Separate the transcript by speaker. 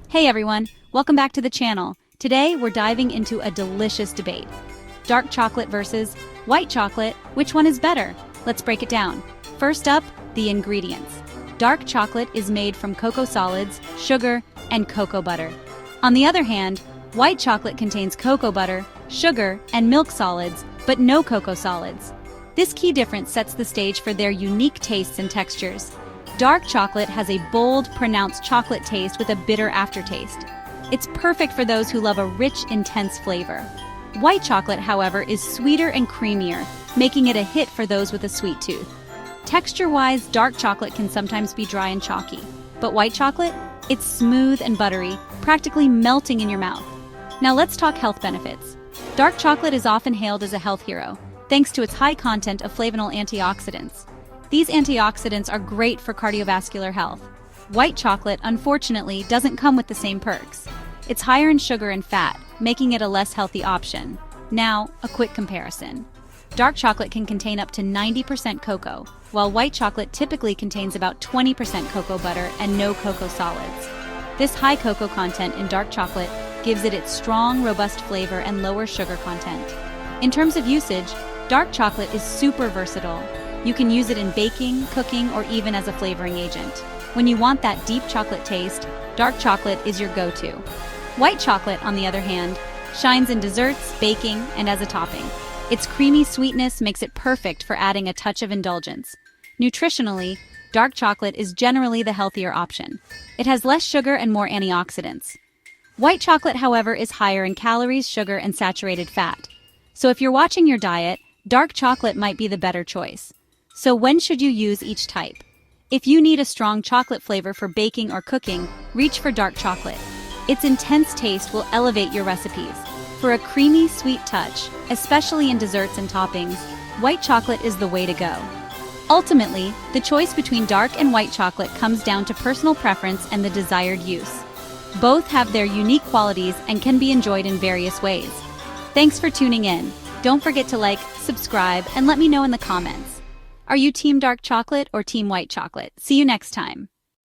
Speaker 1: Hey everyone, welcome back to the channel. Today we're diving into a delicious debate. Dark chocolate versus white chocolate, which one is better? Let's break it down. First up, the ingredients. Dark chocolate is made from cocoa solids, sugar, and cocoa butter. On the other hand, white chocolate contains cocoa butter, sugar, and milk solids, but no cocoa solids. This key difference sets the stage for their unique tastes and textures. Dark chocolate has a bold, pronounced chocolate taste with a bitter aftertaste. It's perfect for those who love a rich, intense flavor. White chocolate, however, is sweeter and creamier, making it a hit for those with a sweet tooth. Texture-wise, dark chocolate can sometimes be dry and chalky, but white chocolate? It's smooth and buttery, practically melting in your mouth. Now let's talk health benefits. Dark chocolate is often hailed as a health hero, thanks to its high content of flavanol antioxidants. These antioxidants are great for cardiovascular health. White chocolate, unfortunately, doesn't come with the same perks. It's higher in sugar and fat, making it a less healthy option. Now, a quick comparison. Dark chocolate can contain up to 90% cocoa, while white chocolate typically contains about 20% cocoa butter and no cocoa solids. This high cocoa content in dark chocolate gives it its strong, robust flavor and lower sugar content. In terms of usage, dark chocolate is super versatile. You can use it in baking, cooking, or even as a flavoring agent. When you want that deep chocolate taste, dark chocolate is your go-to. White chocolate, on the other hand, shines in desserts, baking, and as a topping. Its creamy sweetness makes it perfect for adding a touch of indulgence. Nutritionally, dark chocolate is generally the healthier option. It has less sugar and more antioxidants. White chocolate, however, is higher in calories, sugar, and saturated fat. So if you're watching your diet, dark chocolate might be the better choice. So when should you use each type? If you need a strong chocolate flavor for baking or cooking, reach for dark chocolate. Its intense taste will elevate your recipes. For a creamy, sweet touch, especially in desserts and toppings, white chocolate is the way to go. Ultimately, the choice between dark and white chocolate comes down to personal preference and the desired use. Both have their unique qualities and can be enjoyed in various ways. Thanks for tuning in. Don't forget to like, subscribe, and let me know in the comments. Are you team dark chocolate or team white chocolate? See you next time.